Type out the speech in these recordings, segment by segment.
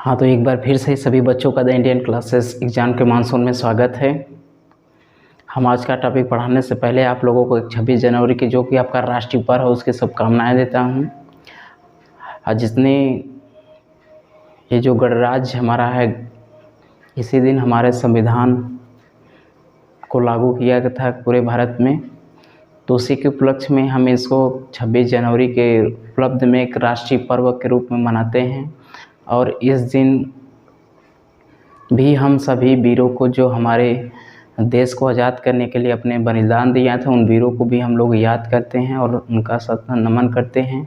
हाँ, तो एक बार फिर से सभी बच्चों का द इंडियन क्लासेस एग्ज़ाम के मानसून में स्वागत है। हम आज का टॉपिक पढ़ाने से पहले आप लोगों को 26 जनवरी की जो कि आपका राष्ट्रीय पर्व है उसकी शुभकामनाएँ देता हूँ। और जितने ये जो गणराज्य हमारा है, इसी दिन हमारे संविधान को लागू किया गया था पूरे भारत में, तो उसी के उपलक्ष्य में हम इसको 26 जनवरी के उपलब्ध में एक राष्ट्रीय पर्व के रूप में मनाते हैं। और इस दिन भी हम सभी वीरों को जो हमारे देश को आज़ाद करने के लिए अपने बलिदान दिया था, उन वीरों को भी हम लोग याद करते हैं और उनका श्रद्धा नमन करते हैं।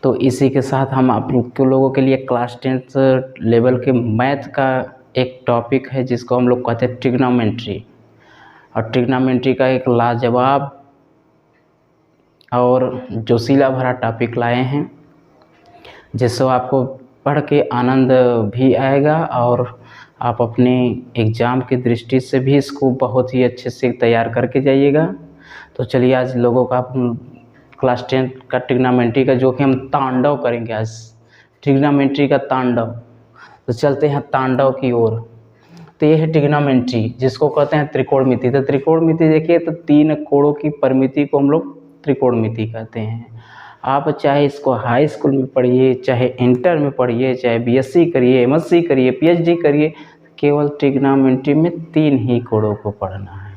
तो इसी के साथ हम आप लोगों के लिए क्लास 10th लेवल के मैथ का एक टॉपिक है जिसको हम लोग कहते हैं ट्रिग्नोमेट्री। और ट्रिग्नोमेट्री का एक लाजवाब और जोशीला भरा टॉपिक लाए हैं, जिससे आपको पढ़ के आनंद भी आएगा और आप अपने एग्ज़ाम की दृष्टि से भी इसको बहुत ही अच्छे से तैयार करके जाइएगा। तो चलिए आज लोगों का क्लास 10 का ट्रिग्नोमेट्री का जो कि हम तांडव करेंगे आज, ट्रिग्नोमेट्री का तांडव। तो चलते हैं तांडव की ओर। तो ये है ट्रिग्नोमेट्री, जिसको कहते हैं त्रिकोणमिति। तो त्रिकोणमिति देखिए, तो 3 कोणों की परिमिति को हम लोग त्रिकोणमिति कहते हैं। आप चाहे इसको हाई स्कूल में पढ़िए, चाहे इंटर में पढ़िए, चाहे बीएससी करिए, एमएससी करिए, पीएचडी करिए, केवल ट्रिग्नोमेट्री में 3 ही कोणों को पढ़ना है।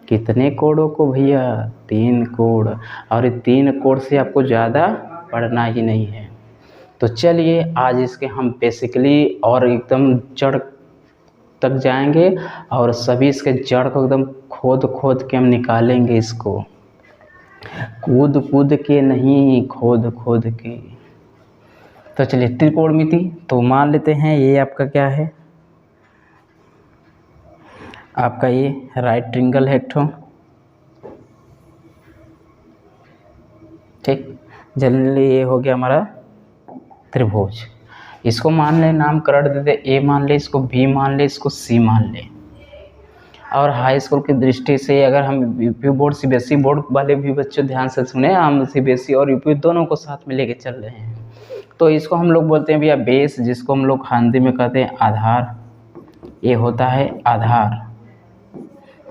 कितने कोणों को भैया? 3 कोण। और 3 कोण से आपको ज़्यादा पढ़ना ही नहीं है। तो चलिए आज इसके हम बेसिकली और एकदम जड़ तक जाएंगे और सभी इसके जड़ को एकदम खोद के हम निकालेंगे इसको, कूद कूद के नहीं, खोद खोद के। तो चलिए त्रिकोणमिति, तो मान लेते हैं ये आपका क्या है, आपका ये राइट ट्रिंगल है एक ठो, ठीक। जनरली ये हो गया हमारा त्रिभुज। इसको मान ले, नामकरण दे दे, ए मान ले, इसको बी मान ले, इसको सी मान ले। और हाई स्कूल की दृष्टि से अगर हम यूपी बोर्ड सीबीएसई बोर्ड वाले भी बच्चे ध्यान से सुने, हम सीबीएसई और यूपी दोनों को साथ में लेके चल रहे हैं। तो इसको हम लोग बोलते हैं भैया बेस, जिसको हम लोग हिंदी में कहते हैं आधार। ये होता है आधार,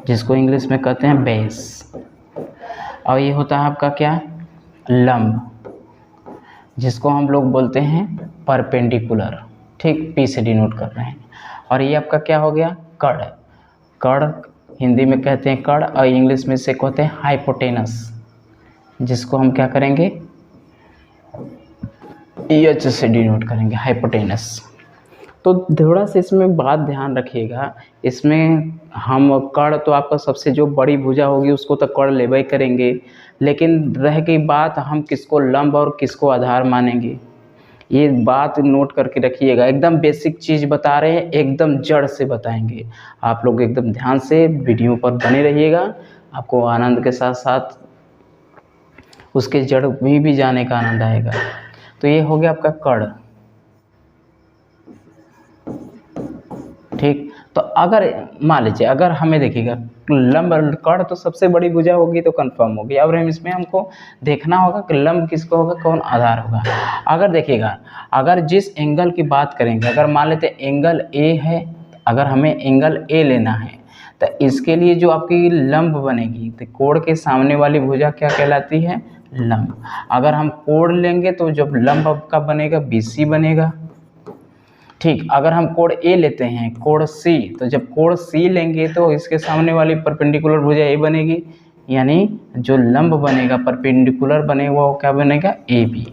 जिसको इंग्लिश में कहते हैं बेस। और ये होता है आपका क्या, लंब, जिसको हम लोग बोलते हैं परपेंडिकुलर, ठीक, पी से डिनोट कर रहे हैं। और ये आपका क्या हो गया, कड़। कड़ हिंदी में कहते हैं कड़, और इंग्लिश में से कहते हैं हाइपोटेनस, जिसको हम क्या करेंगे, एच से डिनोट करेंगे, हाइपोटेनस। तो थोड़ा सा इसमें बात ध्यान रखिएगा, इसमें हम कड़ तो आपका सबसे जो बड़ी भुजा होगी उसको तो कड़ लेबे करेंगे, लेकिन रह गई बात हम किसको लंब और किसको आधार मानेंगे। ये बात नोट करके रखिएगा, एकदम बेसिक चीज़ बता रहे हैं, एकदम जड़ से बताएंगे। आप लोग एकदम ध्यान से वीडियो पर बने रहिएगा, आपको आनंद के साथ साथ उसके जड़ में भी जाने का आनंद आएगा। तो ये हो गया आपका कड़, ठीक। तो अगर मान लीजिए, अगर हमें देखिएगा लंब कड़ तो सबसे बड़ी भुजा होगी तो कंफर्म होगी। अब हम इसमें हमको देखना होगा कि लंब किसको होगा, कौन आधार होगा। अगर देखिएगा, अगर जिस एंगल की बात करेंगे, अगर मान लेते हैं एंगल ए है, अगर हमें एंगल ए लेना है तो इसके लिए जो आपकी लंब बनेगी, तो कोण के सामने वाली भुजा क्या कहलाती है, लंब। अगर हम कोण लेंगे तो जब लंब आपका बनेगा बीसी बनेगा, ठीक। अगर हम कोण ए लेते हैं, कोण सी, तो जब कोण सी लेंगे तो इसके सामने वाली परपेंडिकुलर भुजा ए बनेगी, यानी जो लंब बनेगा परपेंडिकुलर बनेगा वो क्या बनेगा, ए बी।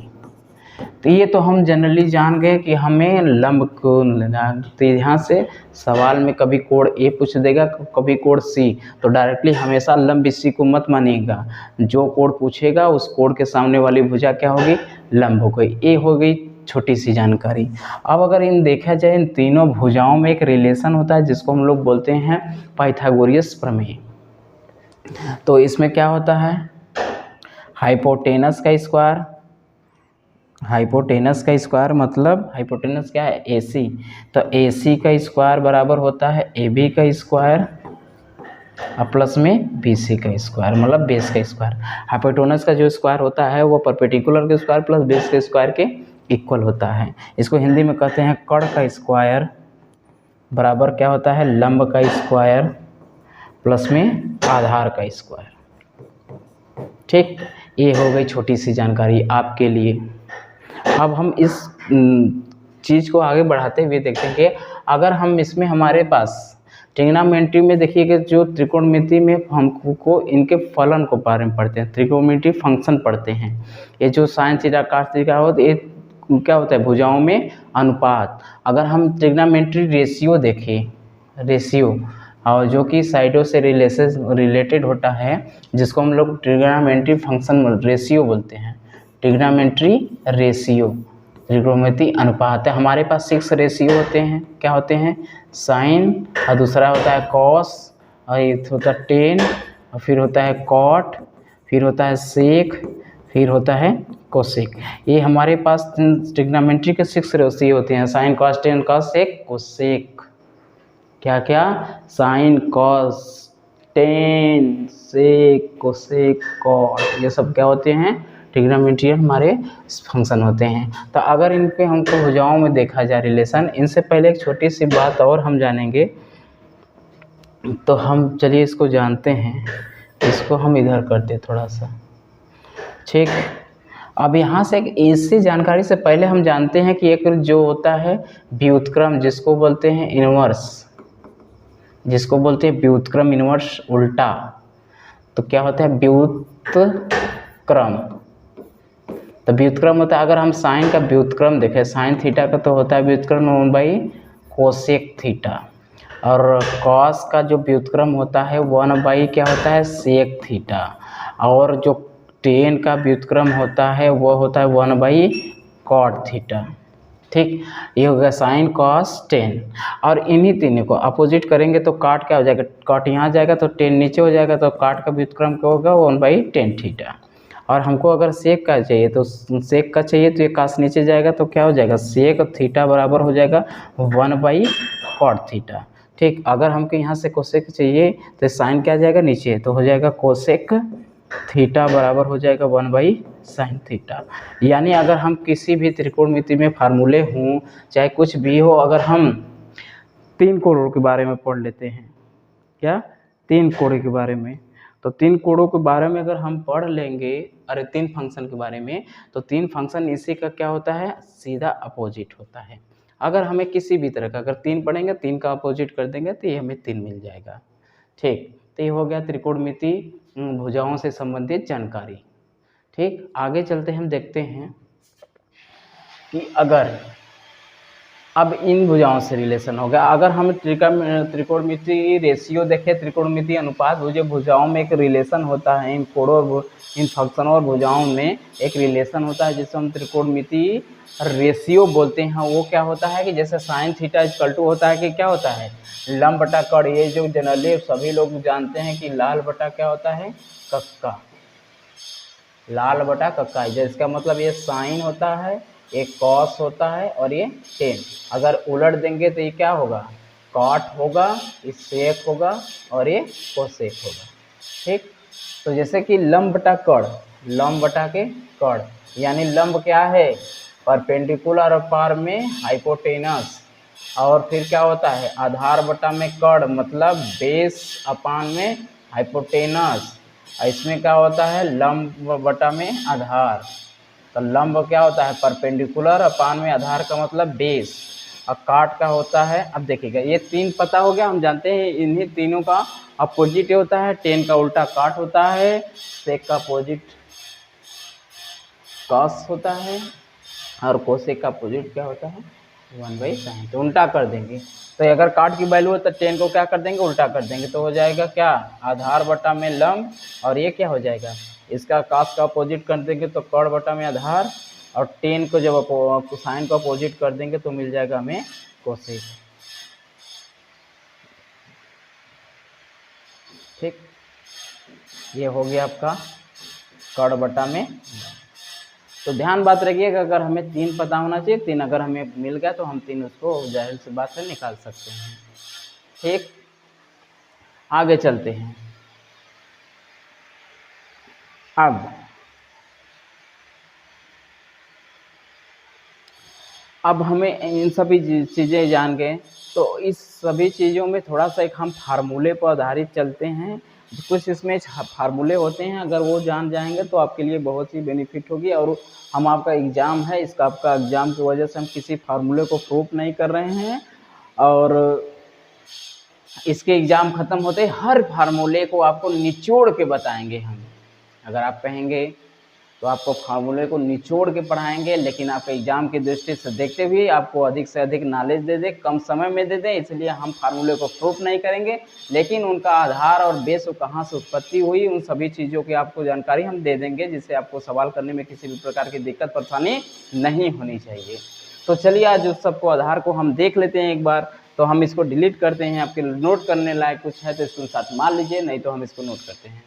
तो ये तो हम जनरली जान गए कि हमें लंब को लेना। तो यहाँ से सवाल में कभी कोण ए पूछ देगा, कभी कोण सी, तो डायरेक्टली हमेशा लंब बीसी को मत मानिएगा। जो कोण पूछेगा उस कोण के सामने वाली भुजा क्या होगी, लंब हो गई। ए हो गई छोटी सी जानकारी। अब अगर इन देखा जाए, इन तीनों भुजाओं में एक रिलेशन होता है जिसको हम लोग बोलते हैं पाइथागोरस प्रमेय। तो इसमें क्या होता है, हाइपोटेनस का स्क्वायर, हाइपोटेनस का स्क्वायर मतलब हाइपोटेनस क्या है, AC। तो AC का स्क्वायर बराबर होता है AB का स्क्वायर और प्लस में BC का स्क्वायर, मतलब बेस का स्क्वायर। हाइपोटेनस का जो स्क्वायर होता है वो परपेंडिकुलर के स्क्वायर प्लस बेस के स्क्वायर के इक्वल होता है। इसको हिंदी में कहते हैं कड़ का स्क्वायर बराबर क्या होता है, लंब का स्क्वायर प्लस में आधार का स्क्वायर। ठीक, ये हो गई छोटी सी जानकारी आपके लिए। अब हम इस चीज़ को आगे बढ़ाते हुए देखते हैं कि अगर हम इसमें हमारे पास ट्रिग्नोमेट्री में देखिएगा, जो त्रिकोणमिति में हमको इनके फलन को बारे में पढ़ते हैं, त्रिकोणमिति फंक्शन पढ़ते हैं। ये जो साइन थीटा कॉस थीटा हो, ये क्या होता है, भुजाओं में अनुपात। अगर हम ट्रिग्नोमेट्री रेशियो देखें, रेशियो और जो कि साइडों से रिलेटेड होता है, जिसको हम लोग ट्रिग्नोमेट्री फंक्शन रेशियो बोलते हैं। ट्रिग्नोमेट्री रेशियो, त्रिकोणमिति अनुपात है। हमारे पास 6 रेशियो होते हैं, क्या होते हैं, साइन, और दूसरा होता है कॉस, और एक होता है टेन, और फिर होता है कॉट, फिर होता है सेक, फिर होता है कोसेक। ये हमारे पास ट्रिग्नोमेट्री के 6 रेशियो होते हैं, sine cos tan cos sec cosec. क्या क्या, sine cos tan sec cosec cot, ये सब क्या होते हैं, ट्रिग्नोमेट्रियन हमारे फंक्शन होते हैं। तो अगर इन पे हमको भुजाओं में देखा जाए रिलेशन, इनसे पहले एक छोटी सी बात और हम जानेंगे। तो हम चलिए इसको जानते हैं, इसको हम इधर करते थोड़ा सा। ठीक, अब यहाँ से एक ऐसी जानकारी से पहले हम जानते हैं कि एक जो होता है व्युत्क्रम, जिसको बोलते हैं इनवर्स, जिसको बोलते हैं व्युत्क्रम इनवर्स उल्टा। तो क्या होता है व्युत्क्रम, तो व्युत्क्रम होता है, अगर हम साइन का व्युत्क्रम देखें, साइन थीटा का तो होता है व्युत्क्रम 1 कोसेक थीटा, और कॉस का जो व्युत्क्रम होता है 1 क्या होता है, सेक थीटा, और जो टेन का व्युत्क्रम होता है वो होता है 1 कॉट थीटा। ठीक, ये हो गया साइन कॉस टेन। और इन्हीं तीनों को अपोजिट करेंगे तो काट क्या हो जाएगा, काट यहाँ जाएगा तो टेन नीचे हो जाएगा, तो काट का व्युत्क्रम क्या होगा 1/10 थीटा। और हमको अगर सेक का चाहिए तो सेक का चाहिए, तो ये कास नीचे जाएगा तो क्या हो जाएगा, सेक थीटा बराबर हो जाएगा 1/कॉट थीटा। ठीक, अगर हमको यहाँ से कोसेक चाहिए तो साइन क्या जाएगा नीचे, तो हो जाएगा कोसेक थीटा बराबर हो जाएगा 1/साइन थीटा। यानी अगर हम किसी भी त्रिकोणमिति में फार्मूले हों चाहे कुछ भी हो, अगर हम 3 कोणों के बारे में पढ़ लेते हैं, क्या 3 कोणों के बारे में, तो 3 कोणों के बारे में अगर हम पढ़ लेंगे, अरे 3 फंक्शन के बारे में, तो 3 फंक्शन इसी का क्या होता है, सीधा अपोजिट होता है। अगर हमें किसी भी तरह का अगर 3 पढ़ेंगे, 3 का अपोजिट कर देंगे तो ये हमें 3 मिल जाएगा। ठीक, तो ये हो गया त्रिकोणमिति भुजाओं से संबंधित जानकारी। ठीक, आगे चलते हम देखते हैं कि अगर अब इन भुजाओं से रिलेशन हो गया, अगर हम त्रिकोणमिति रेशियो देखें, त्रिकोणमिति अनुपात भुजाओं में एक रिलेशन होता है, इन कोणों, इन फंक्शनों और भुजाओं में एक रिलेशन होता है जिसे हम त्रिकोणमिति रेशियो बोलते हैं। वो क्या होता है कि जैसे साइन थीटा इक्वल टू होता है कि क्या होता है, लंब बटा कड़। ये जो जनरली सभी लोग जानते हैं कि लाल बटा क्या होता है, कक्का, लाल बटा कक्का, जिसका मतलब ये साइन होता है, ये कॉस होता है और ये टेन। अगर उलट देंगे तो ये क्या होगा, कॉट होगा, ये सेक होगा और ये कोसेक होगा। ठीक, तो जैसे कि लंब बटा कड़, लंब बटा के कड़, यानी लंब क्या है, परपेंडिकुलर पार में हाइपोटेनस, और फिर क्या होता है आधार बटा में कड़, मतलब बेस अपान में हाइपोटेनस। इसमें क्या होता है लंब बटा में आधार, तो लंब क्या होता है परपेंडिकुलर, अपान में आधार का मतलब बेस, और काट का होता है, अब देखिएगा ये 3 पता हो गया, हम जानते हैं इन्हीं तीनों का अपोजिट होता है, टेन का उल्टा काट होता है, सेक का अपोजिट कॉस होता है, और कोसेक का अपोजिट क्या होता है 1/साइन। तो उल्टा कर देंगे, तो अगर काट की वैल्यू है तो टेन को क्या कर देंगे, उल्टा कर देंगे, तो हो जाएगा क्या आधार बटा में लंब, और ये क्या हो जाएगा, इसका कास का अपोजिट कर देंगे तो कड़ बटा में आधार, और टेन को जब साइन को अपोजिट कर देंगे तो मिल जाएगा हमें कोसेक। ठीक, ये हो गया आपका कड़ बटा में। तो ध्यान बात रखिएगा, अगर हमें 3 पता होना चाहिए, 3 अगर हमें मिल गया तो हम 3 उसको जाहिर सी बात है निकाल सकते हैं। ठीक, आगे चलते हैं। अब अब हमें इन सभी चीज़ें जान गए, तो इस सभी चीज़ों में थोड़ा-सा एक हम फार्मूले पर आधारित चलते हैं। कुछ इसमें फार्मूले होते हैं, अगर वो जान जाएँगे तो आपके लिए बहुत ही बेनिफिट होगी। और हम आपका एग्ज़ाम है, इसका आपका एग्ज़ाम की वजह से हम किसी फार्मूले को प्रूफ नहीं कर रहे हैं, और इसके एग्ज़ाम ख़त्म होते ही हर फार्मूले को आपको निचोड़ के बताएँगे हम। अगर आप कहेंगे तो आपको फार्मूले को निचोड़ के पढ़ाएँगे, लेकिन आपके एग्ज़ाम की दृष्टि से देखते हुए आपको अधिक से अधिक नॉलेज दे दें, कम समय में दे दें, इसलिए हम फार्मूले को प्रूफ नहीं करेंगे, लेकिन उनका आधार और बेस वो कहाँ से उत्पत्ति हुई, उन सभी चीज़ों की आपको जानकारी हम दे देंगे, जिससे आपको सवाल करने में किसी भी प्रकार की दिक्कत परेशानी नहीं होनी चाहिए। तो चलिए आज उस सबको आधार को हम देख लेते हैं एक बार। तो हम इसको डिलीट करते हैं, आपके नोट करने लायक कुछ है तो स्क्रीनशॉट मार लीजिए, नहीं तो हम इसको नोट करते हैं।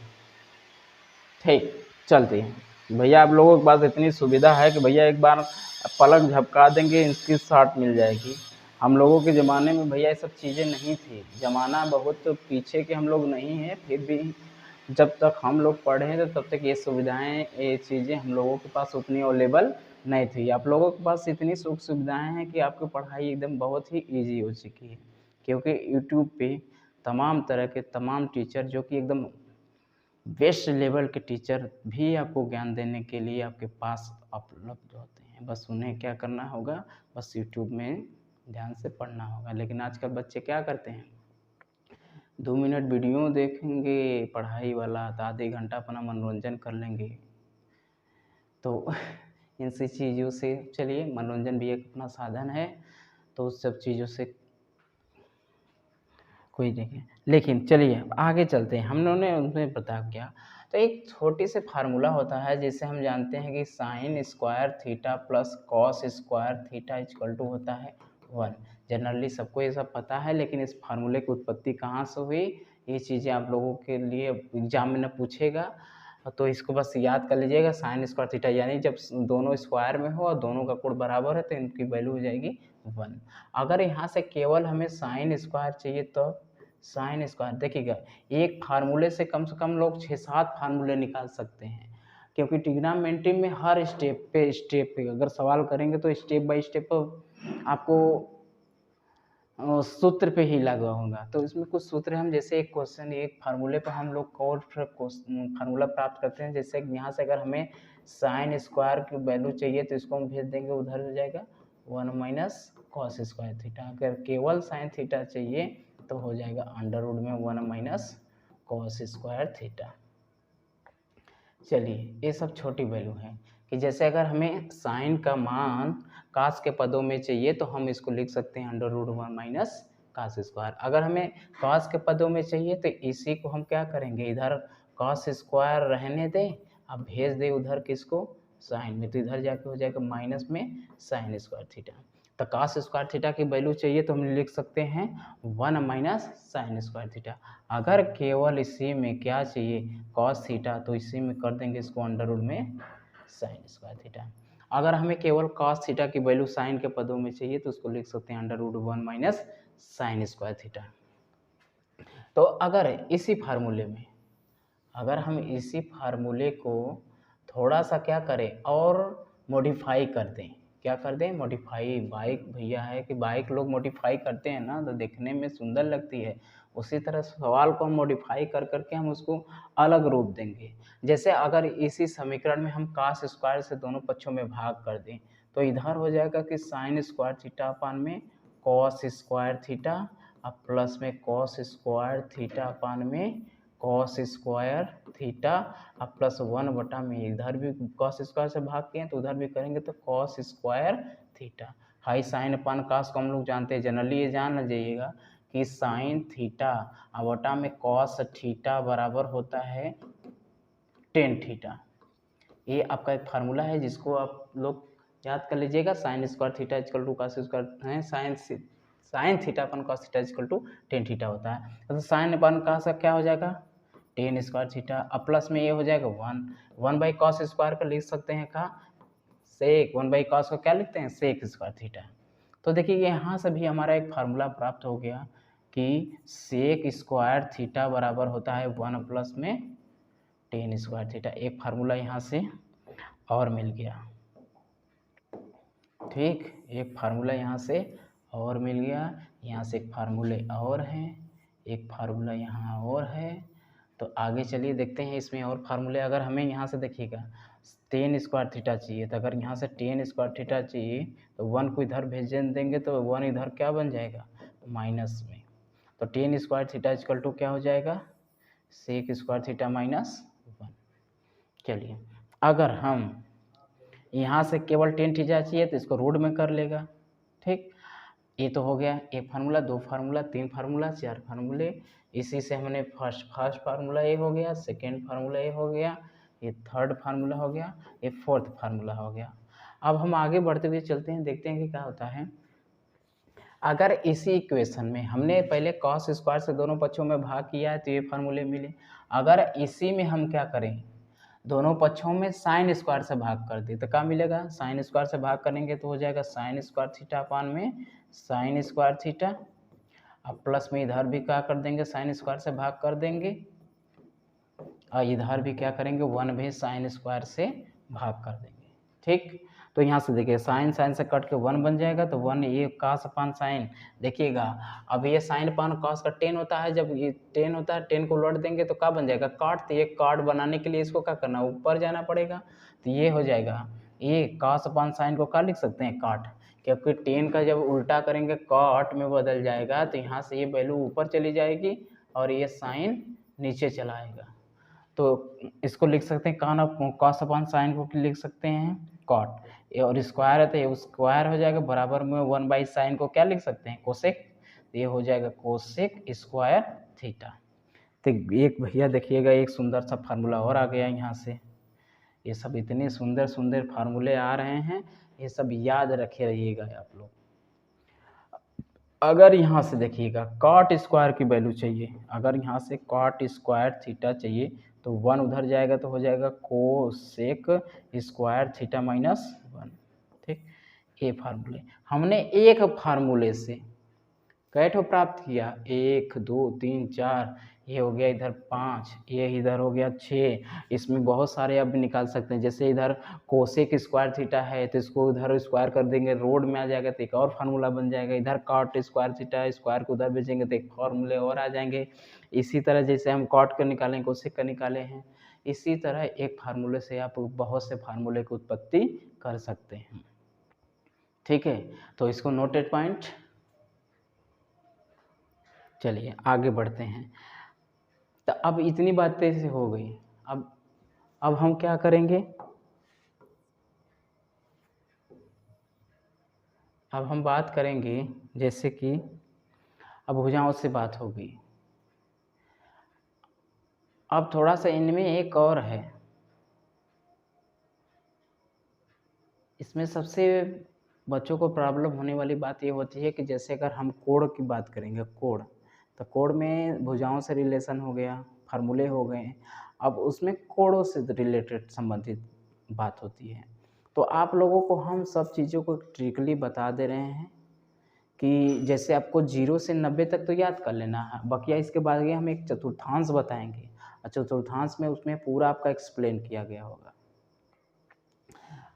ठीक, चलते हैं। भैया आप लोगों के पास इतनी सुविधा है कि भैया एक बार पलक झपका देंगे, इसकी शॉट मिल जाएगी। हम लोगों के ज़माने में भैया ये सब चीज़ें नहीं थी, ज़माना बहुत पीछे के हम लोग नहीं हैं, फिर भी जब तक हम लोग पढ़े हैं तो तब तक ये सुविधाएं, ये चीज़ें हम लोगों के पास उतनी अवेलेबल नहीं थी। आप लोगों के पास इतनी सुख सुविधाएं हैं कि आपकी पढ़ाई एकदम बहुत ही ईजी हो चुकी है, क्योंकि यूट्यूब पे तमाम तरह के तमाम टीचर जो कि एकदम बेस्ट लेवल के टीचर भी आपको ज्ञान देने के लिए आपके पास उपलब्ध होते हैं। बस उन्हें क्या करना होगा, बस यूट्यूब में ध्यान से पढ़ना होगा। लेकिन आजकल बच्चे क्या करते हैं, 2 मिनट वीडियो देखेंगे पढ़ाई वाला, तो आधे घंटा अपना मनोरंजन कर लेंगे। तो इन सी चीज़ों से, चलिए मनोरंजन भी एक अपना साधन है, तो उस सब चीज़ों से कोई नहीं है। लेकिन चलिए आगे चलते हैं, हम लोगों ने उसमें बता क्या, तो एक छोटी से फार्मूला होता है जिसे हम जानते हैं कि sine square theta plus cos square theta equal to होता है 1। जनरली सबको ये सब पता है, लेकिन इस फार्मूले की उत्पत्ति कहाँ से हुई, ये चीज़ें आप लोगों के लिए एग्जाम में न पूछेगा, तो इसको बस याद कर लीजिएगा। साइन स्क्वायर थीटा यानी जब दोनों स्क्वायर में हो और दोनों का कोण बराबर है तो इनकी वैल्यू हो जाएगी 1। अगर यहाँ से केवल हमें साइन स्क्वायर चाहिए तो साइन स्क्वायर देखिएगा, एक फार्मूले से कम लोग 6-7 फार्मूले निकाल सकते हैं, क्योंकि ट्रिग्नोमेट्री में हर स्टेप पे अगर सवाल करेंगे तो स्टेप बाय स्टेप आपको सूत्र पे ही लगा होगा। तो इसमें कुछ सूत्र हम, जैसे एक क्वेश्चन, एक फार्मूले पर हम लोग और फार्मूला प्राप्त करते हैं। जैसे यहाँ से अगर हमें साइन स्क्वायर की वैल्यू चाहिए तो इसको हम भेज देंगे, उधर हो जाएगा 1 माइनस कॉस स्क्वायर थीटा। अगर केवल साइन थीटा चाहिए तो हो जाएगा अंडर रूट में 1 माइनस कॉस स्क्वायर थीटा। चलिए ये सब छोटी वैल्यू है कि जैसे अगर हमें साइन का मान कास के पदों में चाहिए तो हम इसको लिख सकते हैं under root 1 minus cos square. अगर हमें कास के पदों में चाहिए तो इसी को हम क्या करेंगे, इधर कास स्क्वायर रहने दें, अब भेज दें उधर किसको, साइन में, तो इधर जाके हो जाएगा माइनस में साइन स्क्वायर थीटा। तो कास स्क्वायर थीटा की वैल्यू चाहिए तो हम लिख सकते हैं 1 माइनस साइन स्क्वायर थीटा। अगर केवल इसी में क्या चाहिए, कॉस थीटा, तो इसी में कर देंगे इसको अंडर रूट में साइन स्क्वायर थीटा। अगर हमें केवल कॉस थीटा की वैल्यू साइन के पदों में चाहिए तो उसको लिख सकते हैं under root 1 minus sine square theta. तो अगर इसी फार्मूले में, अगर हम इसी फार्मूले को थोड़ा सा क्या करें और मॉडिफाई कर दें, क्या कर दें, मॉडिफाई। बाइक भैया है कि बाइक लोग मॉडिफाई करते हैं ना तो देखने में सुंदर लगती है, उसी तरह सवाल को हम मॉडिफाई कर करके हम उसको अलग रूप देंगे। जैसे अगर इसी समीकरण में हम कास स्क्वायर से दोनों पक्षों में भाग कर दें तो इधर हो जाएगा कि साइन स्क्वायर थीटा अपान में कॉस स्क्वायर थीटा, अब प्लस में कॉस स्क्वायर थीटा अपान में कॉस स्क्वायर थीटा, अब प्लस 1 बटा में इधर भी कॉस स्क्वायर से भाग किए तो उधर भी करेंगे तो कॉस स्क्वायर थीटा। हाई साइन अपान कास को हम लोग जानते हैं, जनरली ये जान जाइएगा कि साइन थीटा अब बटा में कॉस थीटा बराबर होता है टेन थीटा। ये आपका एक फार्मूला है जिसको आप लोग याद कर लीजिएगा। Sine square theta equal to cos square है, sine theta upon cos theta equal to tan theta होता है। तो साइन अपन का क्या हो जाएगा टेन स्क्वायर थीटा, अब प्लस में ये हो जाएगा 1 बाई कॉस स्क्वायर का लिख सकते हैं का सेक, 1 बाई कॉस को क्या लिखते हैं सेक स्क्वायर थीटा। तो देखिए यहाँ से भी हमारा एक फार्मूला प्राप्त हो गया कि सेक स्क्वायर थीटा बराबर होता है 1 प्लस में टेन स्क्वायर थीटा। एक फार्मूला यहाँ से और मिल गया, ठीक, एक फार्मूला यहाँ से और मिल गया, यहाँ से एक फार्मूले और हैं, एक फार्मूला यहाँ और है। तो आगे चलिए देखते हैं इसमें और फार्मूले। अगर हमें यहाँ से देखिएगा टेन स्क्वायर थीटा चाहिए, तो अगर यहाँ से टेन स्क्वायर थीटा चाहिए तो 1 को इधर भेज देंगे तो 1 इधर क्या बन जाएगा, माइनस में। तो tan square theta equal to क्या हो जाएगा, सेक स्क्वायर थीटा माइनस 1। चलिए अगर हम यहाँ से केवल टेन थीटा चाहिए तो इसको रूट में कर लेगा। ठीक, ये तो हो गया एक फार्मूला, दो फार्मूला, तीन फार्मूला, चार फार्मूले। इसी से हमने फर्स्ट फार्मूला ये हो गया, सेकेंड फार्मूला ये हो गया, ये थर्ड फार्मूला हो गया, ये फोर्थ फार्मूला हो गया। अब हम आगे बढ़ते हुए चलते हैं, देखते हैं कि क्या होता है। अगर इसी इक्वेशन में हमने पहले कॉस स्क्वायर से दोनों पक्षों में भाग किया है तो ये फार्मूले मिले। अगर इसी में हम क्या करें, दोनों पक्षों में साइन स्क्वायर से भाग कर दे तो क्या मिलेगा, साइन स्क्वायर से भाग करेंगे तो हो जाएगा साइन स्क्वायर थीटा अपान में साइन स्क्वायर थीटा। अब प्लस में इधर भी क्या कर देंगे, साइन स्क्वायर से भाग कर देंगे, और इधर भी क्या करेंगे, 1 भी साइन स्क्वायर से भाग कर देंगे। ठीक, तो यहाँ से देखिए साइन साइन से कट के 1 बन जाएगा, तो 1 ये कॉस अपान साइन। देखिएगा अब ये साइन अपान कॉस का 10 होता है, जब ये 10 होता है 10 को लौट देंगे तो क्या बन जाएगा, काट। तो ये काट बनाने के लिए इसको क्या करना, ऊपर जाना पड़ेगा। तो ये हो जाएगा, ये कॉस अपान साइन को क्या लिख सकते हैं, काट, क्योंकि 10 का जब उल्टा करेंगे काट में बदल जाएगा, तो यहाँ से ये वैल्यू ऊपर चली जाएगी और ये साइन नीचे चला आएगा। तो इसको लिख सकते हैं कान ऑफ कॉस अपान साइन को लिख सकते हैं कॉट, और स्क्वायर है तो ये स्क्वायर हो जाएगा, बराबर में 1 बाई साइन को क्या लिख सकते हैं, कोसेक। ये हो जाएगा कोसेक स्क्वायर थीटा। तो एक भैया देखिएगा एक सुंदर सा फार्मूला और आ गया यहाँ से। ये सब इतने सुंदर सुंदर फार्मूले आ रहे हैं, ये सब याद रखे रहिएगा आप लोग। अगर यहाँ से देखिएगा कॉट स्क्वायर की वैल्यू चाहिए, अगर यहाँ से कॉट स्क्वायर थीटा चाहिए तो 1 उधर जाएगा तो हो जाएगा कोसेक स्क्वायर थीटा माइनस 1। ठीक, ये फार्मूले हमने एक फार्मूले से कैठो प्राप्त किया, 1 2 3 4, ये हो गया इधर 5, ये इधर हो गया 6। इसमें बहुत सारे अब निकाल सकते हैं, जैसे इधर कोसेक स्क्वायर थीटा है तो इसको उधर स्क्वायर कर देंगे, रोड में आ जाएगा तो एक और फार्मूला बन जाएगा। इधर कॉट स्क्वायर थीटा स्क्वायर को उधर भेजेंगे तो एक फार्मूले और आ जाएंगे। इसी तरह जैसे हम कॉट का निकालें, कोसेक का निकाले हैं, इसी तरह एक फार्मूले से आप बहुत से फार्मूले की उत्पत्ति कर सकते हैं। ठीक है, तो इसको नोटेड पॉइंट। चलिए आगे बढ़ते हैं। तो अब इतनी बातें से हो गई, अब हम क्या करेंगे, अब हम बात करेंगे जैसे कि अब भुजाओं से बात हो गई। अब थोड़ा सा इनमें एक और है, इसमें सबसे बच्चों को प्रॉब्लम होने वाली बात ये होती है कि जैसे अगर हम कोण की बात करेंगे, कोण, तो कोण में भुजाओं से रिलेशन हो गया, फार्मूले हो गए, अब उसमें कोणों से रिलेटेड संबंधित बात होती है। तो आप लोगों को हम सब चीज़ों को ट्रिकली बता दे रहे हैं कि जैसे आपको 0 से 90 तक तो याद कर लेना है, बकिया इसके बाद हम एक चतुर्थांश बताएंगे, और चतुर्थांश में उसमें पूरा आपका एक्सप्लेन किया गया होगा।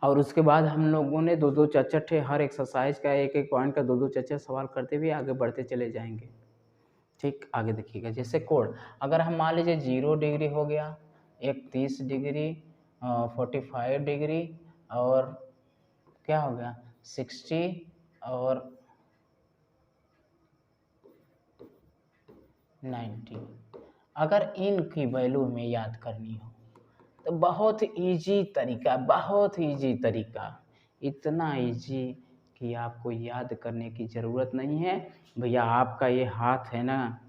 और उसके बाद हम लोगों ने दो दो चार हर एक्सरसाइज का एक एक पॉइंट का दो दो चार सवाल करते हुए आगे बढ़ते चले जाएंगे। ठीक, आगे देखिएगा जैसे कोण, अगर हम मान लीजिए 0 डिग्री हो गया, एक 30 डिग्री, 45 डिग्री, और क्या हो गया 60 और 90। अगर इनकी वैल्यू हमें याद करनी हो तो बहुत इजी तरीका, बहुत इजी तरीका, इतना इजी कि आपको याद करने की ज़रूरत नहीं है। भैया आपका ये हाथ है ना,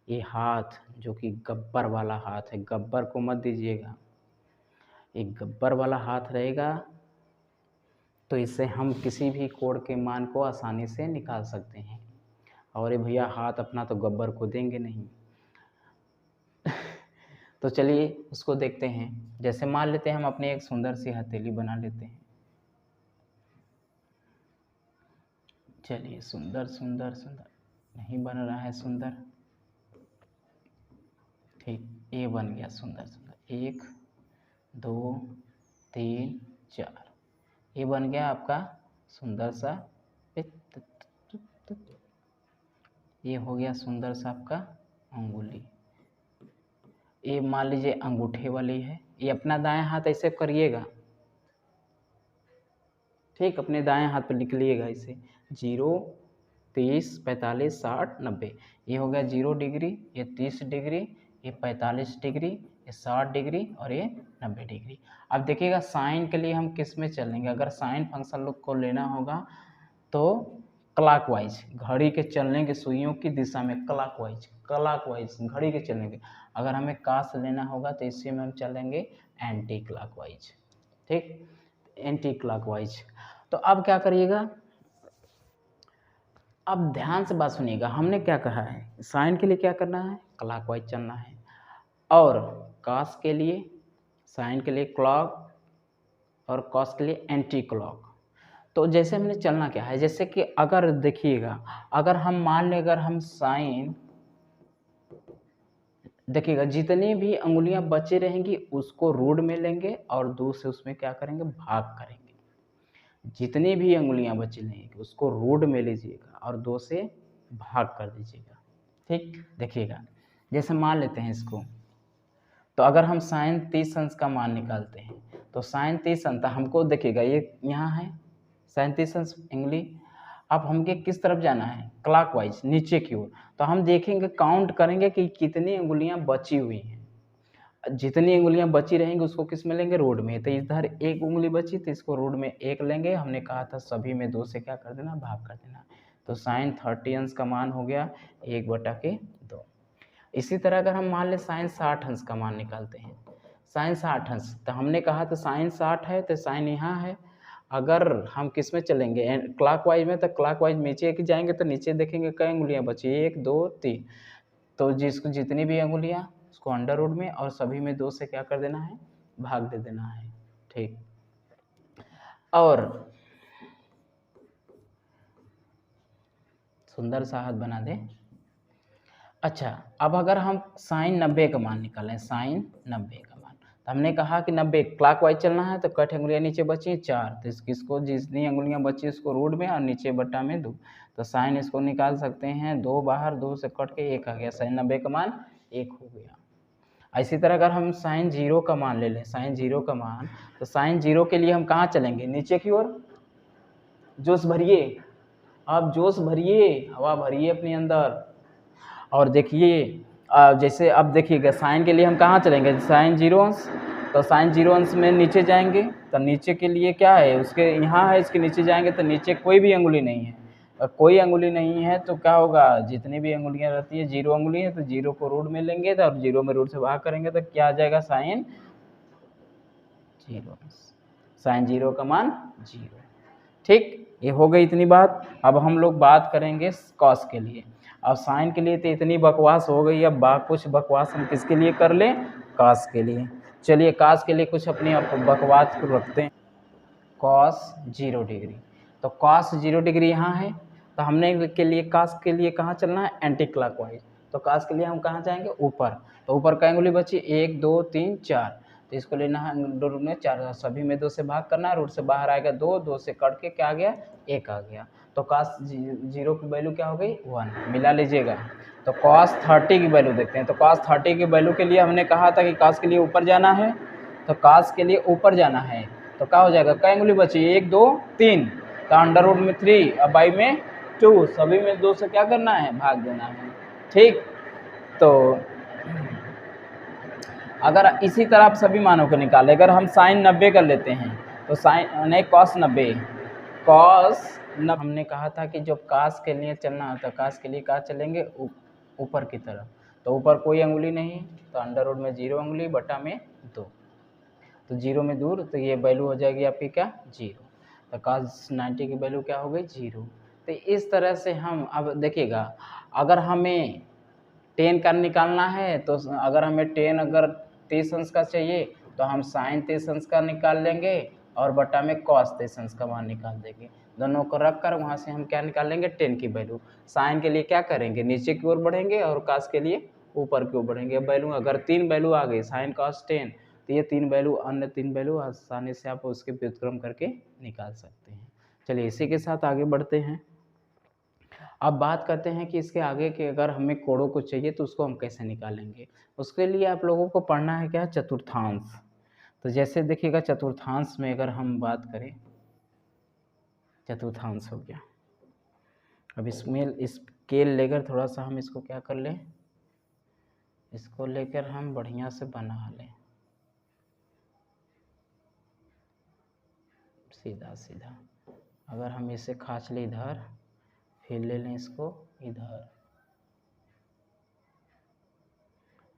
ये हाथ जो कि गब्बर वाला हाथ है, गब्बर को मत दीजिएगा, एक गब्बर वाला हाथ रहेगा तो इससे हम किसी भी कोण के मान को आसानी से निकाल सकते हैं। और ये भैया हाथ अपना तो गब्बर को देंगे नहीं। तो चलिए उसको देखते हैं। जैसे मान लेते हैं हम अपने एक सुंदर सी हथेली बना लेते हैं। चलिए सुंदर सुंदर सुंदर नहीं बन रहा है सुंदर, ठीक, ये बन गया सुंदर सुंदर, 1 2 3 4, ये बन गया आपका सुंदर सा ये हो गया सुंदर सा आपका अंगुली। ये मान लीजिए अंगूठे वाली है, ये अपना दाएं हाथ ऐसे करिएगा, ठीक, अपने दाएं हाथ पे लिख लीजिएगा इसे 0, 30, 45, 60, 90। ये हो गया 0 डिग्री, ये 30 डिग्री, ये 45 डिग्री, ये 60 डिग्री और ये 90 डिग्री। अब देखिएगा साइन के लिए हम किस में चलेंगे, अगर साइन फंक्शन लोग को लेना होगा तो क्लॉकवाइज, घड़ी के चलने के सुइयों की दिशा में क्लॉकवाइज घड़ी के चलने के। अगर हमें कास लेना होगा तो इसी में हम चलेंगे एंटी क्लॉकवाइज, ठीक, एंटी क्लॉकवाइज। तो अब क्या करिएगा, अब ध्यान से बात सुनिएगा, हमने क्या कहा है, साइन के लिए क्या करना है, क्लॉकवाइज चलना है, और कास के लिए, साइन के लिए क्लॉक और कॉस के लिए एंटी क्लॉक। तो जैसे हमने चलना क्या है, जैसे कि अगर देखिएगा, अगर हम मान लें, अगर हम साइन, देखिएगा जितनी भी अंगुलियां बची रहेंगी उसको रूट में लेंगे और 2 से उसमें क्या करेंगे, भाग करेंगे। जितनी भी अंगुलियां बची रहेंगी उसको रूट में लीजिएगा और 2 से भाग कर दीजिएगा, ठीक। देखिएगा जैसे मान लेते हैं इसको, तो अगर हम साइन 30 अंश का मान निकालते हैं तो साइन 30 अंश हमको, देखिएगा ये यहाँ है साइन 30 अंश अंगुली, अब हमके किस तरफ जाना है, क्लॉकवाइज नीचे की ओर। तो हम देखेंगे, काउंट करेंगे कि कितनी अंगुलियां बची हुई हैं। जितनी अंगुलियां बची रहेंगी उसको किस में लेंगे, रोड में। तो इधर एक उंगली बची तो इसको रोड में 1 लेंगे, हमने कहा था सभी में 2 से क्या कर देना, भाग कर देना। तो साइन 30 अंश का मान हो गया 1/2। इसी तरह अगर हम मान लें साइन 60 अंश का मान निकालते हैं, साइन 60 अंश, तो हमने कहा था साइन 60 है तो साइन यहाँ है। अगर हम किस में चलेंगे, क्लॉकवाइज में, तो क्लॉकवाइज नीचे की जाएंगे तो नीचे देखेंगे कई अंगुलियां बची, 1, 2, 3। तो जिसको जितनी भी अंगुलियां उसको अंडर रूट में और सभी में 2 से क्या कर देना है, भाग दे देना है, ठीक। और सुंदर सा हाथ बना दे। अच्छा, अब अगर हम साइन 90 का मान निकालें, साइन 90 का मान, तो हमने कहा कि 90 क्लॉकवाइज चलना है, तो कट अंगुलियां नीचे बची 4, तो इसको जितनी अंगुलियां बची उसको रूट में और नीचे बट्टा में 2। तो साइन इसको निकाल सकते हैं, 2 बाहर, 2 से कट के 1 आ गया, साइन 90 का मान 1 हो गया। इसी तरह अगर हम साइन 0 का मान ले लें, साइन 0 का मान, तो साइन 0 के लिए हम कहाँ चलेंगे, नीचे की ओर, जोश भरिए, आप जोश भरिए, हवा भरिए अपने अंदर। और देखिए जैसे अब देखिएगा साइन के लिए हम कहाँ चलेंगे, साइन 0 अंश, तो साइन 0 अंश में नीचे जाएंगे, तो नीचे के लिए क्या है, उसके यहाँ है, इसके नीचे जाएंगे तो नीचे कोई भी अंगुली नहीं है, और कोई अंगुली नहीं है तो क्या होगा, जितनी भी अंगुलियाँ रहती है 0 अंगुली है, तो 0 को रूट में लेंगे, तो और 0 में रूट से भाग करेंगे तो क्या आ जाएगा, साइन 0 अंश, साइन 0 का मान 0, ठीक। ये हो गई इतनी बात। अब हम लोग बात करेंगे कॉस के लिए। अब साइन के लिए तो इतनी बकवास हो गई, अब कुछ बकवास हम किसके लिए कर लें, कॉस के लिए। चलिए कॉस के लिए कुछ अपनी बकवास को रखते हैं। कॉस 0 डिग्री, तो कॉस 0 डिग्री यहाँ है, तो हमने के लिए कॉस के लिए कहाँ चलना है, एंटी क्लॉकवाइज। तो कॉस के लिए हम कहाँ जाएंगे, ऊपर। तो ऊपर कई अंगुली बची, 1, 2, 3, 4, तो इसको लेना है रूट में 4, सभी में 2 से भाग करना है, रूट से बाहर आएगा 2, 2 से कट के क्या आ गया, 1 आ गया। तो कॉस 0 की वैल्यू क्या हो गई, 1, मिला लीजिएगा। तो कॉस 30 की वैल्यू देखते हैं। तो कॉस 30 की वैल्यू के लिए हमने कहा था कि कॉस के लिए ऊपर जाना है, तो कॉस के लिए ऊपर जाना है, तो क्या हो जाएगा, कई अंगुली बची, 1, 2, 3, तो अंडर रूट में 3 और बाई में 2, सभी में 2 से क्या करना है, भाग देना है, ठीक। तो अगर इसी तरह आप सभी मानों को निकालें, अगर हम साइन 90 कर लेते हैं तो साइन नहीं, कॉस 90, हमने कहा था कि जब कास के लिए चलना है तो कास के लिए कहाँ चलेंगे, ऊपर की तरफ। तो ऊपर कोई अंगुली नहीं, तो अंडर रूट में 0 अंगुली बटा में 2, तो 0 में दूर, तो ये वैल्यू हो जाएगी आपकी क्या, 0। तो cos 90 की वैल्यू क्या हो गई, 0। तो इस तरह से हम, अब देखिएगा अगर हमें 10 का निकालना है, तो अगर हमें 10 अगर 30 अंश का चाहिए तो हम साइन 30 अंश का निकाल लेंगे और बटा में कॉस 30 अंश का मान निकाल देंगे। दोनों को रख कर वहाँ से हम क्या निकाल लेंगे, 10 की वैल्यू। साइन के लिए क्या करेंगे, नीचे की ओर बढ़ेंगे, और कॉस के लिए ऊपर की ओर बढ़ेंगे। वैल्यू अगर 3 वैल्यू आ गई, साइन कॉस 10, तो ये 3 वैल्यू, अन्य 3 वैल्यू आसानी से आप उसके व्युत्क्रम करके निकाल सकते हैं। चलिए इसी के साथ आगे बढ़ते हैं। अब बात करते हैं कि इसके आगे के अगर हमें कोड़ों को चाहिए तो उसको हम कैसे निकालेंगे। उसके लिए आप लोगों को पढ़ना है क्या, चतुर्थांश। तो जैसे देखिएगा चतुर्थांश में अगर हम बात करें, चतुर्थांश हो गया। अब इसमें स्केल लेकर थोड़ा सा हम इसको क्या कर लें, इसको लेकर हम बढ़िया से बना लें सीधा सीधा। अगर हम इसे खींच लें इधर, फिर ले लें इसको इधर,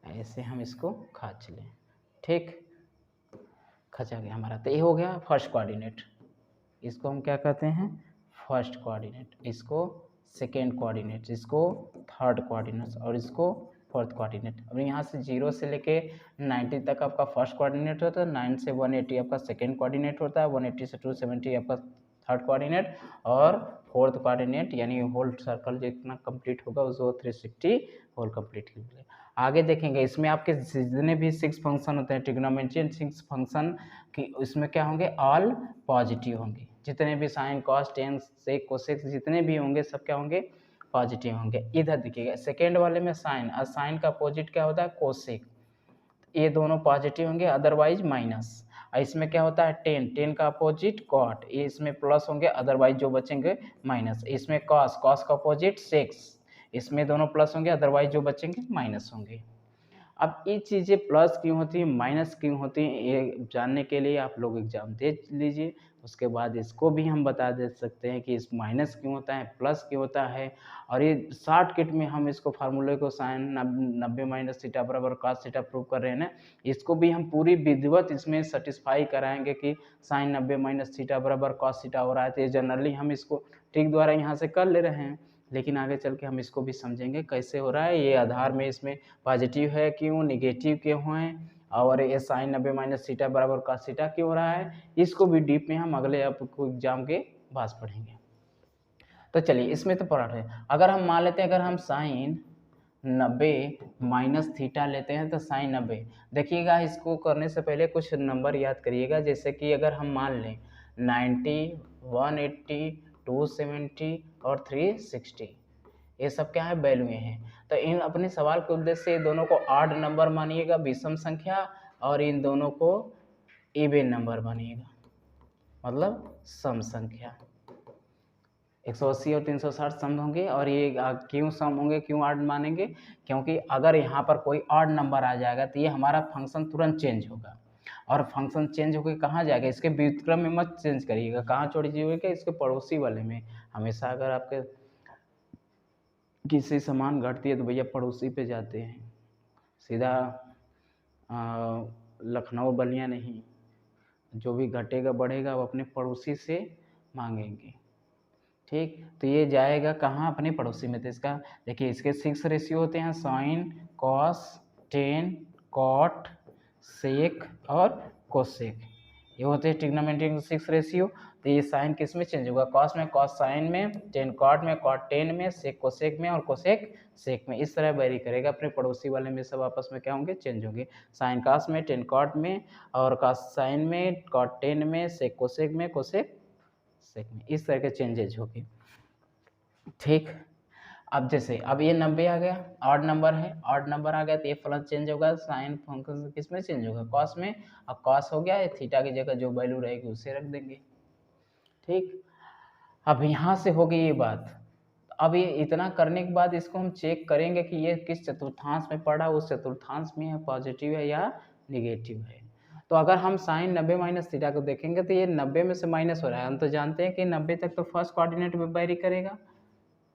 ऐसे हम इसको खींच लें, ठीक, खचा गया हमारा। तो ये हो गया फर्स्ट कोऑर्डिनेट। इसको हम क्या कहते हैं, फर्स्ट कोऑर्डिनेट, इसको सेकेंड कोऑर्डिनेट, इसको थर्ड कोऑर्डिनेट और इसको फोर्थ कोऑर्डिनेट। अब यहाँ से 0 से लेके 90 तक आपका फर्स्ट कोऑर्डिनेट होता है, 9 से 180 आपका सेकेंड कोऑर्डिनेट होता है, 180 से 270 आपका थर्ड कोऑर्डिनेट, और फोर्थ कोऑर्डिनेट यानी होल सर्कल जितना कंप्लीट होगा उसको 360 होल कंप्लीट कीजिए। आगे देखेंगे इसमें आपके जितने भी 6 फंक्शन होते हैं ट्रिग्नोमेट्रियन 6 फंक्शन कि इसमें क्या होंगे, ऑल पॉजिटिव होंगे। जितने भी sine cos tan sec cosec जितने भी होंगे सब क्या होंगे, पॉजिटिव होंगे। इधर देखिएगा सेकेंड वाले में साइन, और साइन का अपोजिट क्या होता है, कोसेक, ये दोनों पॉजिटिव होंगे अदरवाइज माइनस। और इसमें क्या होता है टेन, टेन का अपोजिट कॉट, ये इसमें प्लस होंगे अदरवाइज जो बचेंगे माइनस। इसमें कॉस, कॉस का अपोजिट सेक्स, इसमें दोनों प्लस होंगे अदरवाइज जो बचेंगे माइनस होंगे। अब ये चीज़ें प्लस क्यों होती हैं माइनस क्यों होती हैं, ये जानने के लिए आप लोग एग्जाम दे लीजिए, उसके बाद इसको भी हम बता दे सकते हैं कि इस माइनस क्यों होता है, प्लस क्यों होता है। और ये शॉर्टकट में हम इसको फार्मूले को साइन 90 माइनस थीटा बराबर कॉस थीटा प्रूव कर रहे हैं ना, इसको भी हम पूरी विधिवत इसमें सेटिस्फाई कराएंगे कि साइन 90 माइनस थीटा बराबर कॉस थीटा हो रहा है। तो ये जनरली हम इसको ट्रिक द्वारा यहाँ से कर ले रहे हैं, लेकिन आगे चल के हम इसको भी समझेंगे कैसे हो रहा है, ये आधार में इसमें पॉजिटिव है क्यों, निगेटिव क्यों है, और ये साइन 90 माइनस थीटा बराबर कॉस थीटा क्यों हो रहा है, इसको भी डीप में हम अगले आपको एग्जाम के पास पढ़ेंगे। तो चलिए इसमें तो पढ़ रहे हैं। अगर हम मान लेते हैं अगर हम साइन 90 माइनस थीटा लेते हैं तो साइन 90, देखिएगा इसको करने से पहले कुछ नंबर याद करिएगा। जैसे कि अगर हम मान लें 90, 180, 270 और 360, ये सब क्या है, वैल्यू हैं। तो इन अपने सवाल के उद्देश्य से दोनों को ऑड नंबर मानिएगा, विषम संख्या, और इन दोनों को इवन नंबर मानिएगा, मतलब सम संख्या। 180 और 360 सम होंगे, और ये क्यों सम होंगे, क्यों ऑड मानेंगे, क्योंकि अगर यहाँ पर कोई ऑड नंबर आ जाएगा तो ये हमारा फंक्शन तुरंत चेंज होगा, और फंक्शन चेंज होकर कहाँ जाएगा, इसके व्युत्क्रम में मत चेंज करिएगा, कहाँ छोड़िएगा, इसके पड़ोसी वाले में। हमेशा अगर आपके किसी सामान घटती है तो भैया पड़ोसी पे जाते हैं, सीधा लखनऊ बलिया नहीं, जो भी घटेगा बढ़ेगा वो अपने पड़ोसी से मांगेंगे, ठीक। तो ये जाएगा कहाँ, अपने पड़ोसी में। तो इसका देखिए इसके 6 रेशियो होते हैं, sine cos tan cot sec और कोसेक, ये होते हैं ट्रिग्नोमेट्रिक 6 रेशियो। तो ये साइन किस में चेंज होगा, कॉस में, कॉस साइन में, टेन कॉट में, कॉट टेन में, सेक कोसेक में और कोसेक सेक में, इस तरह वेरी करेगा। अपने पड़ोसी वाले में सब आपस में क्या होंगे, चेंज होंगे। साइन कॉस में, टेन कॉट में, और कॉस साइन में, कॉट टेन में, सेक कोसेक में, कोसेक सेक में, इस तरह के चेंजेज होंगे, ठीक। अब जैसे अब ये 90 आ गया, ऑड नंबर है, ऑड नंबर आ गया तो ये प्लस चेंज होगा, साइन फंक्शन किस में चेंज होगा, कॉस में। अब कॉस हो गया, थीटा की जगह जो वैल्यू रहेगी उसे रख देंगे, ठीक। अब यहाँ से हो गई ये बात। अब ये इतना करने के बाद इसको हम चेक करेंगे कि ये किस चतुर्थांश में पड़ा, उस चतुर्थांश में है, पॉजिटिव है या निगेटिव है। तो अगर हम साइन 90 माइनस थीटा को देखेंगे तो ये 90 में से माइनस हो रहा है, हम तो जानते हैं कि 90 तक तो फर्स्ट कोऑर्डिनेट में वेरी करेगा,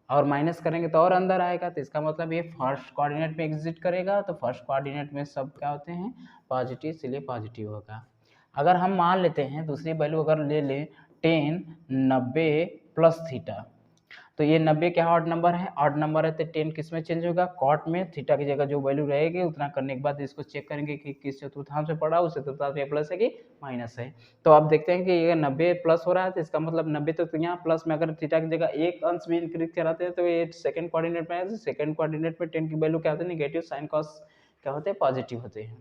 और माइनस करेंगे तो और अंदर आएगा, तो इसका मतलब ये फर्स्ट कोऑर्डिनेट में एग्जिट करेगा। तो फर्स्ट कोऑर्डिनेट में सब क्या होते हैं, पॉजिटिव, इसलिए पॉजिटिव होगा। अगर हम मान लेते हैं दूसरी वैल्यू अगर ले लें 10 90 प्लस थीटा, तो ये 90 क्या ऑड नंबर है, ऑड नंबर है तो 10 किस में चेंज होगा, कॉट में, थीटा की जगह जो वैल्यू रहेगी उतना करने के बाद इसको चेक करेंगे कि किस चतुर्थांश में पड़ा, उस चतुर्थांश में प्लस है कि माइनस है। तो आप देखते हैं कि ये 90 प्लस हो रहा है, तो इसका मतलब 90 तो यहाँ प्लस में अगर थीटा की जगह एक अंश भी इंक्रीज कराते हैं तो ये सेकंड कोऑर्डिनेट में है, सेकंड कोऑर्डिनेट में 10 की वैल्यू क्या होती है, निगेटिव, साइन कॉस क्या होते हैं, पॉजिटिव होते हैं।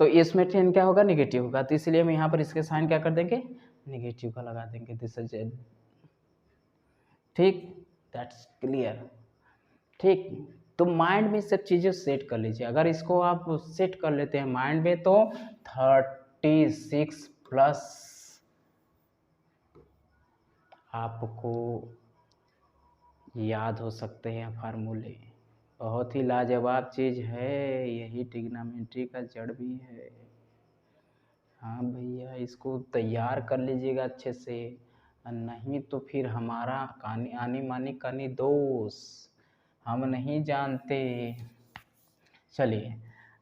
तो इसमें 10 क्या होगा, निगेटिव होगा, तो इसलिए हम यहाँ पर इसके साइन क्या कर देंगे, नेगेटिव का लगा देंगे, दिस इज ठीक, दैट्स क्लियर। ठीक, तो माइंड में सब चीज़ें सेट कर लीजिए। अगर इसको आप सेट कर लेते हैं माइंड में तो 36 प्लस आपको याद हो सकते हैं फार्मूले। बहुत ही लाजवाब चीज़ है, यही ट्रिग्नोमेट्री का जड़ भी है। हाँ भैया, इसको तैयार कर लीजिएगा अच्छे से, नहीं तो फिर हमारा आनी मानी कानी दोष हम नहीं जानते। चलिए,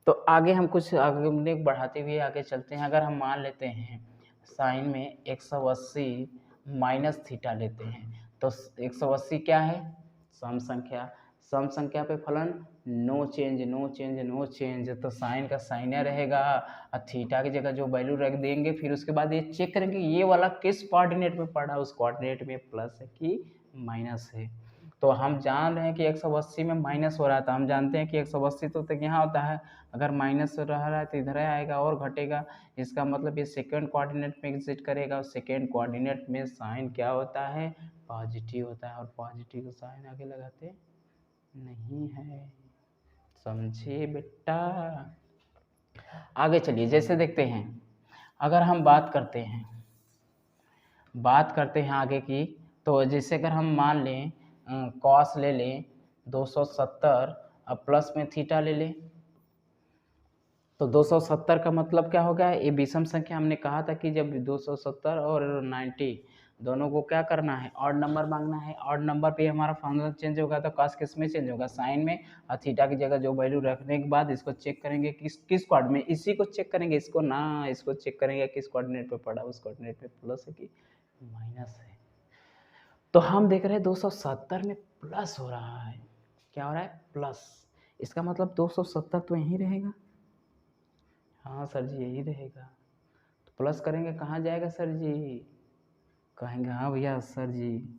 तो आगे हम कुछ आगे बढ़ाते हुए आगे चलते हैं। अगर हम मान लेते हैं साइन में 180 माइनस थीटा लेते हैं, तो 180 क्या है? सम संख्या। सम संख्या पे फलन no change no change no change, तो साइन का साइन रहेगा और थीटा की जगह जो वैल्यू रख देंगे, फिर उसके बाद ये चेक करेंगे ये वाला किस कोऑर्डिनेट में पड़ा, उस कोऑर्डिनेट में प्लस है कि माइनस है। तो हम जान रहे हैं कि 180 में माइनस हो रहा था, हम जानते हैं कि 180 तो तक यहाँ होता है, अगर माइनस रह रहा है तो इधर आएगा और घटेगा, इसका मतलब ये सेकेंड कोऑर्डिनेट में एग्जिट करेगा, और सेकेंड कोऑर्डिनेट में साइन क्या होता है? पॉजिटिव होता है, और पॉजिटिव का साइन आगे लगाते नहीं है, समझे बेटा? आगे चलिए, जैसे देखते हैं, अगर हम बात करते हैं आगे की, तो जैसे अगर हम मान लें कॉस ले लें 270 अब प्लस में थीटा ले लें, तो 270 का मतलब क्या हो गया? ये विषम संख्या, हमने कहा था कि जब 270 और 90 दोनों को क्या करना है? ऑड नंबर मांगना है। ऑड नंबर पे हमारा फॉर्मूला चेंज होगा, तो कॉस किस में चेंज होगा? साइन में, और थीटा की जगह जो वैल्यू रखने के बाद इसको चेक करेंगे किस कोऑर्डिनेट में, इसी को चेक करेंगे, इसको ना, इसको चेक करेंगे किस कोऑर्डिनेट पे पड़ा, उस कोऑर्डिनेट पे प्लस है कि माइनस है। तो हम देख रहे हैं 270 में प्लस हो रहा है, क्या हो रहा है? प्लस। इसका मतलब 270 तो यहीं रहेगा। हाँ सर जी, यही रहेगा। तो प्लस करेंगे कहाँ जाएगा सर जी? कहेंगे हाँ भैया सर जी,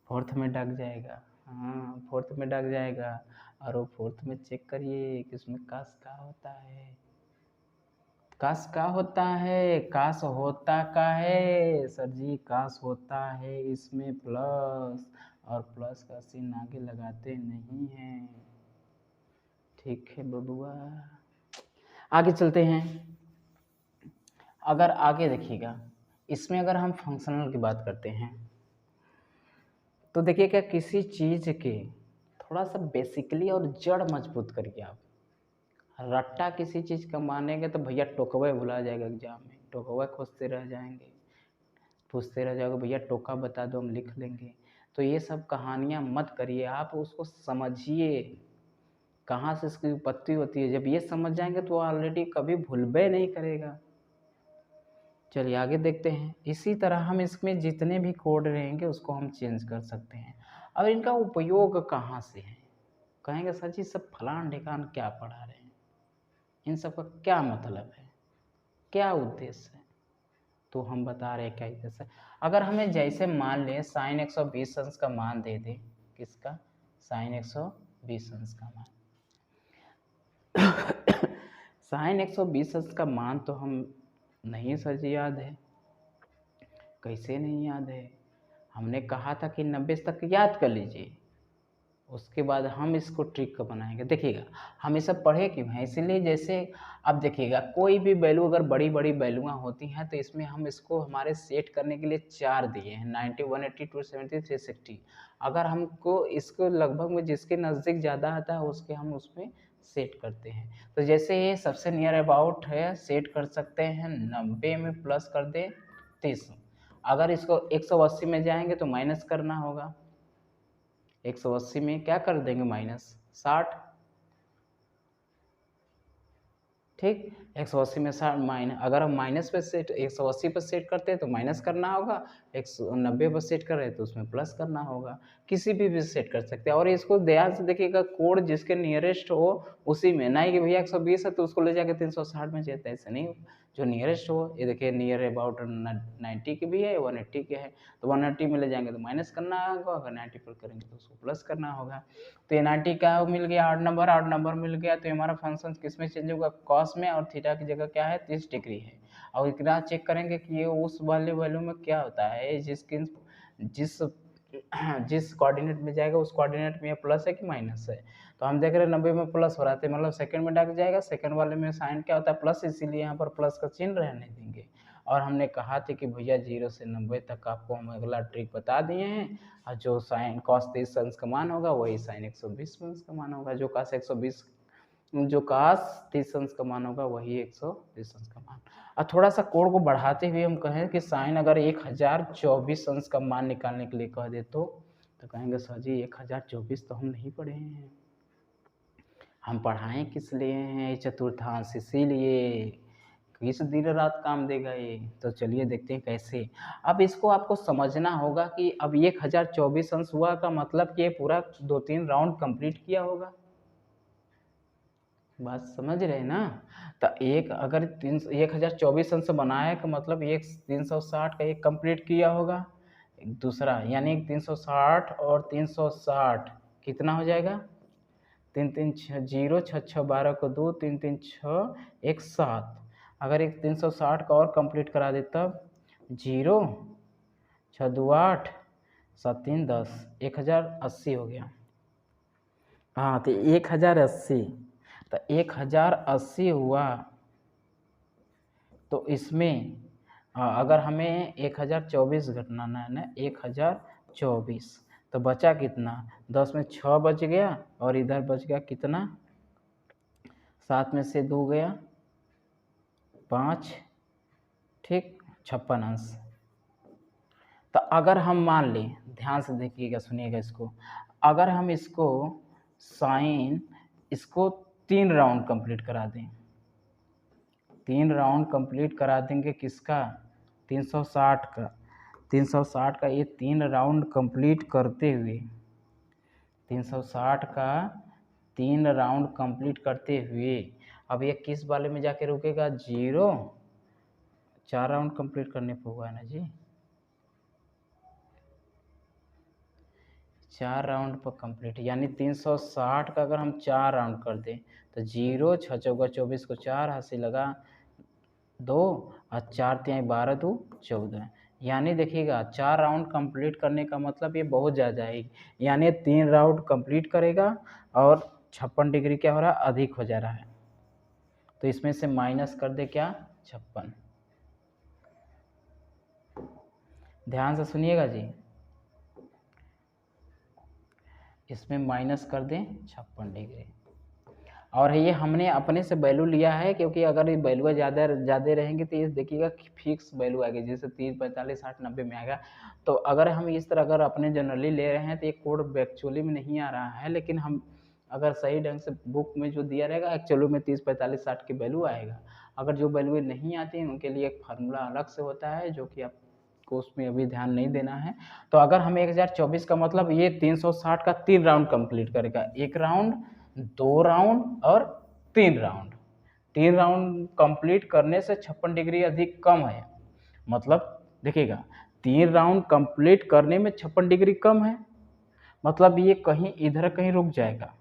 फोर्थ में डग जाएगा। हाँ, फोर्थ में डग जाएगा, और वो फोर्थ में चेक करिए कि उसमें काश का होता है, काश का होता है, काश होता का है सर जी, काश होता है इसमें प्लस, और प्लस का चिन्ह आगे लगाते नहीं हैं। ठीक है बबुआ, आगे चलते हैं। अगर आगे देखिएगा, इसमें अगर हम फंक्शनल की बात करते हैं, तो देखिए क्या किसी चीज़ के थोड़ा सा बेसिकली और जड़ मजबूत करके आप रट्टा किसी चीज़ का मानेंगे तो भैया टोकवे भुला जाएगा एग्जाम में, टोकवा खोजते रह जाएंगे, पूछते रह जाओगे भैया टोका बता दो, हम लिख लेंगे। तो ये सब कहानियाँ मत करिए, आप उसको समझिए कहाँ से इसकी उत्पत्ति होती है। जब ये समझ जाएंगे तो ऑलरेडी कभी भूलबे नहीं करेगा। चलिए आगे देखते हैं। इसी तरह हम इसमें जितने भी कोड रहेंगे उसको हम चेंज कर सकते हैं। अब इनका उपयोग कहाँ से है? कहेंगे सर जी सब फलान ढिकान क्या पढ़ा रहे हैं, इन सब का क्या मतलब है, क्या उद्देश्य है? तो हम बता रहे हैं क्या उद्देश्य है। अगर हमें जैसे मान लें साइन 120 अंश का मान दे दे, किसका? साइन 120 अंश का मान। साइन 120 अंश का मान तो हम नहीं सर जी याद है। कैसे नहीं याद है? हमने कहा था कि 90 तक याद कर लीजिए, उसके बाद हम इसको ट्रिक का बनाएंगे। देखिएगा हम ये सब पढ़े क्यों हैं, इसीलिए जैसे अब देखिएगा कोई भी वैल्यू अगर बड़ी बड़ी वैल्यूआँ होती हैं तो इसमें हम इसको हमारे सेट करने के लिए 4 दिए हैं, 90, 180, 270, 360। अगर हमको इसको लगभग में जिसके नज़दीक ज़्यादा आता है उसके हम उसमें सेट करते हैं। तो जैसे ये सबसे नियर अबाउट है, सेट कर सकते हैं 90 में प्लस कर दें 30। अगर इसको 180 में जाएंगे तो माइनस करना होगा, 180 में क्या कर देंगे? माइनस 60। ठीक, 180 में 60 माइनस, अगर हम माइनस पे सेट 180 पर सेट करते हैं तो माइनस करना होगा, 190 पर सेट कर रहे हैं तो उसमें प्लस करना होगा। किसी भी सेट कर सकते हैं। और इसको ध्यान से देखिएगा, कोड जिसके नियरेस्ट हो उसी में, ना ही कि भैया 120 है तो उसको ले जाकर 360 में जाता है, ऐसे नहीं। जो नियरेस्ट हो, ये देखिए नियर अबाउट 90 के भी है, 180 के है, तो 180 में ले जाएंगे तो माइनस करना होगा, अगर 90 पर करेंगे तो उसको प्लस करना होगा। तो ये 90 का मिल गया, ऑड नंबर मिल गया, तो हमारा फंक्शन किस में चेंज होगा? कॉस में, और थीटा की जगह क्या है? 30 डिग्री है। और इतना चेक करेंगे कि ये उस वाले वैल्यू में क्या होता है, जिस जिस कोऑर्डिनेट में जाएगा उस कोऑर्डिनेट में ये प्लस है कि माइनस है। तो हम देख रहे हैं 90 में प्लस हो रहा है, मतलब सेकंड में डाल जाएगा, सेकंड वाले में साइन क्या होता है प्लस, इसीलिए यहाँ पर प्लस का चिन्ह रहने देंगे। और हमने कहा था कि भैया 0 से 90 तक आपको हम अगला ट्रिक बता दिए हैं, और जो साइन कॉस 30 अंश का मान होगा वही साइन 120 अंश का मान होगा, जो कास 30 अंश का मान होगा वही 120 अंश का मान। और थोड़ा सा कोण को बढ़ाते हुए हम कहें कि साइन अगर 1024 अंश का मान निकालने के लिए कह दे तो कहेंगे सर जी 1024 तो हम नहीं पढ़े हैं, हम पढ़ाएं किस लिए हैं, चतुर्थांश, इसीलिए किस दिन रात काम देगा ये। तो चलिए देखते हैं कैसे। अब इसको आपको समझना होगा कि अब 1024 अंश हुआ का मतलब कि ये पूरा 2-3 राउंड कंप्लीट किया होगा, बात समझ रहे ना। तो एक अगर 1024 अंश बनाया का मतलब एक 360 का एक कंप्लीट किया होगा, दूसरा यानी 360 और 360 कितना हो जाएगा, 3 3 6 0 6 6 12 को 2 3 3 6 1 7। अगर एक 360 का और कंप्लीट करा दे तब 0 6 2 8 7 3 10 1080 हो गया। हाँ तो 1080, तो 1080 हुआ। तो इसमें अगर हमें 1024 घटाना है ना, 1024, तो बचा कितना, 10 में 6 बच गया और इधर बच गया कितना, 7 में से 2 गया 5, ठीक, 56 अंश। तो अगर हम मान लें, ध्यान से देखिएगा सुनिएगा इसको, अगर हम इसको साइन इसको 3 राउंड कंप्लीट करा दें, 3 राउंड कंप्लीट करा देंगे किसका, 360 का, 360 का ये 3 राउंड कंप्लीट करते हुए, 360 का 3 राउंड कंप्लीट करते हुए अब ये किस वाले में जाके रुकेगा, 0, 4 राउंड कंप्लीट करने पर हुआ है ना जी, 4 राउंड पर कंप्लीट, यानी 360 का अगर हम 4 राउंड कर दें तो 0 6 चौका 24 को 4 हाथ लगा 2 और 4 3 12 2 14, यानी देखिएगा 4 राउंड कंप्लीट करने का मतलब ये बहुत ज़्यादा है, यानी 3 राउंड कंप्लीट करेगा और 56 डिग्री क्या हो रहा है, अधिक हो जा रहा है। तो इसमें से माइनस कर दे क्या, 56। ध्यान से सुनिएगा जी, इसमें माइनस कर दें 56 डिग्री। और ये हमने अपने से वैल्यू लिया है, क्योंकि अगर ये वैल्यू ज़्यादा रहेंगे तो ये देखिएगा फिक्स वैल्यू आएगी, जैसे 30 45 60 90 में आएगा। तो अगर हम इस तरह अगर अपने जनरली ले रहे हैं तो ये कोड एक्चुअली में नहीं आ रहा है, लेकिन हम अगर सही ढंग से बुक में जो दिया रहेगा एक्चुअली में 30 45 60 की वैल्यू आएगा। अगर जो वैल्यू नहीं आती है उनके लिए एक फार्मूला अलग से होता है, जो कि आपको उसमें अभी ध्यान नहीं देना है। तो अगर हम 1024 का मतलब ये 360 का 3 राउंड कंप्लीट करेगा, 1 राउंड 2 राउंड और 3 राउंड, 3 राउंड कंप्लीट करने से 56 डिग्री अधिक कम है। मतलब देखिएगा 3 राउंड कंप्लीट करने में 56 डिग्री कम है, मतलब ये कहीं इधर कहीं रुक जाएगा,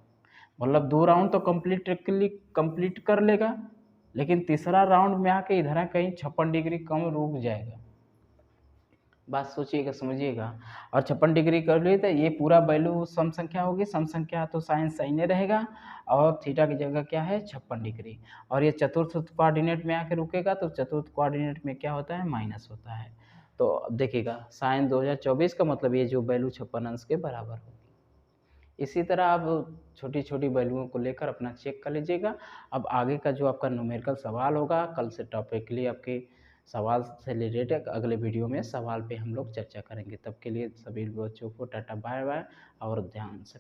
मतलब 2 राउंड तो कंप्लीट कर लेगा, लेकिन तीसरा राउंड में आके इधर कहीं 56 डिग्री कम रुक जाएगा। बात सोचिएगा समझिएगा। और 56 डिग्री कर लिए तो ये पूरा वैल्यू सम संख्या होगी, सम संख्या तो साइन सही रहेगा, और थीटा की जगह क्या है 56 डिग्री। और ये चतुर्थ कोऑर्डिनेट में आके रुकेगा, तो चतुर्थ कोऑर्डिनेट में क्या होता है, माइनस होता है। तो अब देखिएगा साइन 2024 का मतलब ये जो वैल्यू 56 अंश के बराबर होगी। इसी तरह आप छोटी छोटी वैल्यूओं को लेकर अपना चेक कर लीजिएगा। अब आगे का जो आपका न्यूमेरिकल सवाल होगा, कल से टॉपिकली आपके सवाल से रिलेटेड अगले वीडियो में सवाल पे हम लोग चर्चा करेंगे। तब के लिए सभी बच्चों को टाटा बाय बाय और ध्यान से